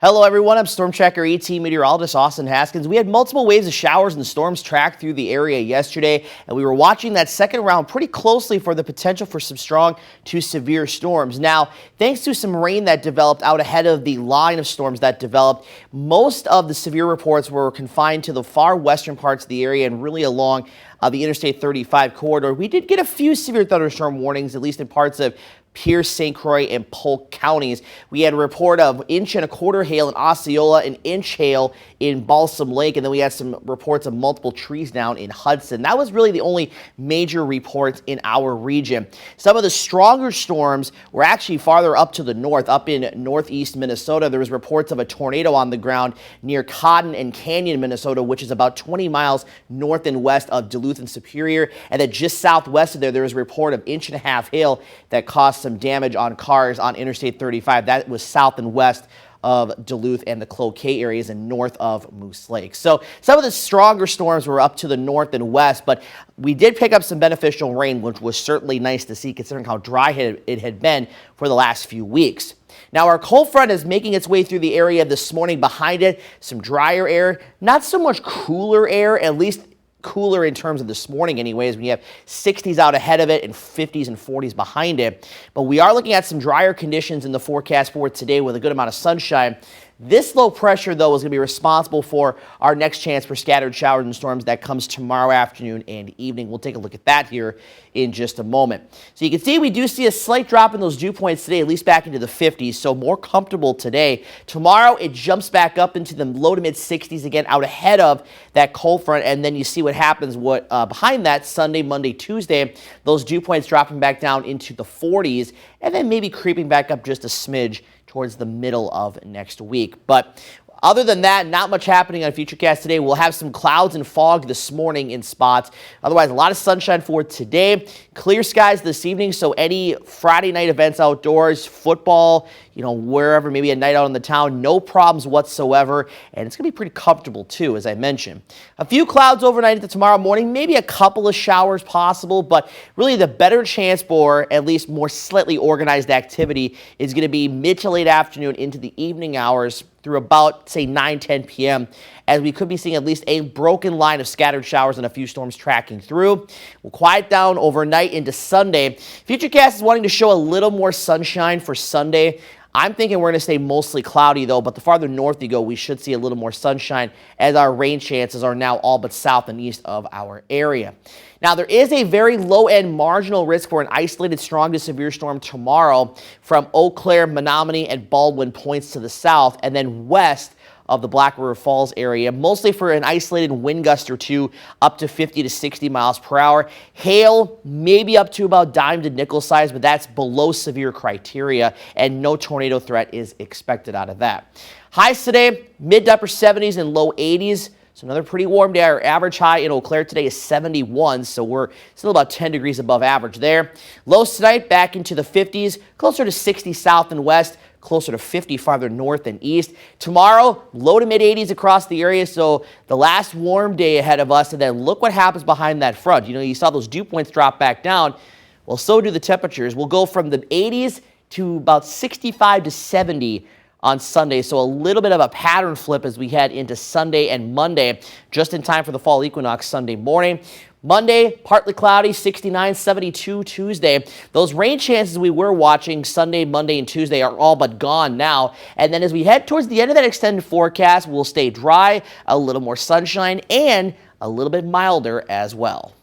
Hello everyone, I'm Storm Tracker ET meteorologist Austin Haskins. We had multiple waves of showers and storms track through the area yesterday, and we were watching that second round pretty closely for the potential for some strong to severe storms. Now, thanks to some rain that developed out ahead of the line of storms that developed, most of the severe reports were confined to the far western parts of the area and really along the Interstate 35 corridor. We did get a few severe thunderstorm warnings, at least in parts of Pierce, St. Croix, and Polk counties. We had a report of 1.25 inch hail in Osceola, an inch hail in Balsam Lake, and then we had some reports of multiple trees down in Hudson. That was really the only major reports in our region. Some of the stronger storms were actually farther up to the north, up in northeast Minnesota. There was reports of a tornado on the ground near Cotton and Canyon, Minnesota, which is about 20 miles north and west of Duluth and Superior. And then just southwest of there was a report of 1.5 inch hail that caused some damage on cars on Interstate 35. That was south and west of Duluth and the Cloquet areas and north of Moose Lake. So some of the stronger storms were up to the north and west, but we did pick up some beneficial rain, which was certainly nice to see considering how dry it had been for the last few weeks. Now, our cold front is making its way through the area this morning. Behind it, some drier air, not so much cooler air, at least cooler in terms of this morning anyways, when you have 60s out ahead of it and 50s and 40s behind it. But we are looking at some drier conditions in the forecast for today with a good amount of sunshine. This low pressure, though, is going to be responsible for our next chance for scattered showers and storms that comes tomorrow afternoon and evening. We'll take a look at that here in just a moment. So you can see we do see a slight drop in those dew points today, at least back into the 50s, so more comfortable today. Tomorrow, it jumps back up into the low to mid 60s again out ahead of that cold front, and then you see what happens behind that Sunday, Monday, Tuesday, those dew points dropping back down into the 40s, and then maybe creeping back up just a smidge towards the middle of next week. But other than that, not much happening on Futurecast today. We'll have some clouds and fog this morning in spots. Otherwise, a lot of sunshine for today. Clear skies this evening, so any Friday night events outdoors, football, wherever, maybe a night out in the town, no problems whatsoever. And it's going to be pretty comfortable, too, as I mentioned. A few clouds overnight into tomorrow morning, maybe a couple of showers possible, but really the better chance for at least more slightly organized activity is going to be mid to late afternoon into the evening hours through about, say, 9-10 p.m., as we could be seeing at least a broken line of scattered showers and a few storms tracking through. We'll quiet down overnight into Sunday. Futurecast is wanting to show a little more sunshine for Sunday. I'm thinking we're going to stay mostly cloudy, though, but the farther north you go, we should see a little more sunshine as our rain chances are now all but south and east of our area. Now, there is a very low-end marginal risk for an isolated strong to severe storm tomorrow from Eau Claire, Menominee, and Baldwin points to the south, and then west of the Black River Falls area, mostly for an isolated wind gust or two up to 50 to 60 miles per hour. Hail maybe up to about dime to nickel size, but that's below severe criteria, and no tornado threat is expected out of that. Highs today, mid to upper 70s and low 80s. So another pretty warm day. Our average high in Eau Claire today is 71, so we're still about 10 degrees above average there. Lows tonight back into the 50s, closer to 60 south and west, closer to 50 farther north and east. Tomorrow, low to mid 80s across the area, so the last warm day ahead of us, and then look what happens behind that front. You saw those dew points drop back down. Well, so do the temperatures. We'll go from the 80s to about 65 to 70 on Sunday, so a little bit of a pattern flip as we head into Sunday and Monday, just in time for the fall equinox Sunday morning. Monday, partly cloudy, 69, 72 Tuesday. Those rain chances we were watching Sunday, Monday, and Tuesday are all but gone now. And then as we head towards the end of that extended forecast, we'll stay dry, a little more sunshine, and a little bit milder as well.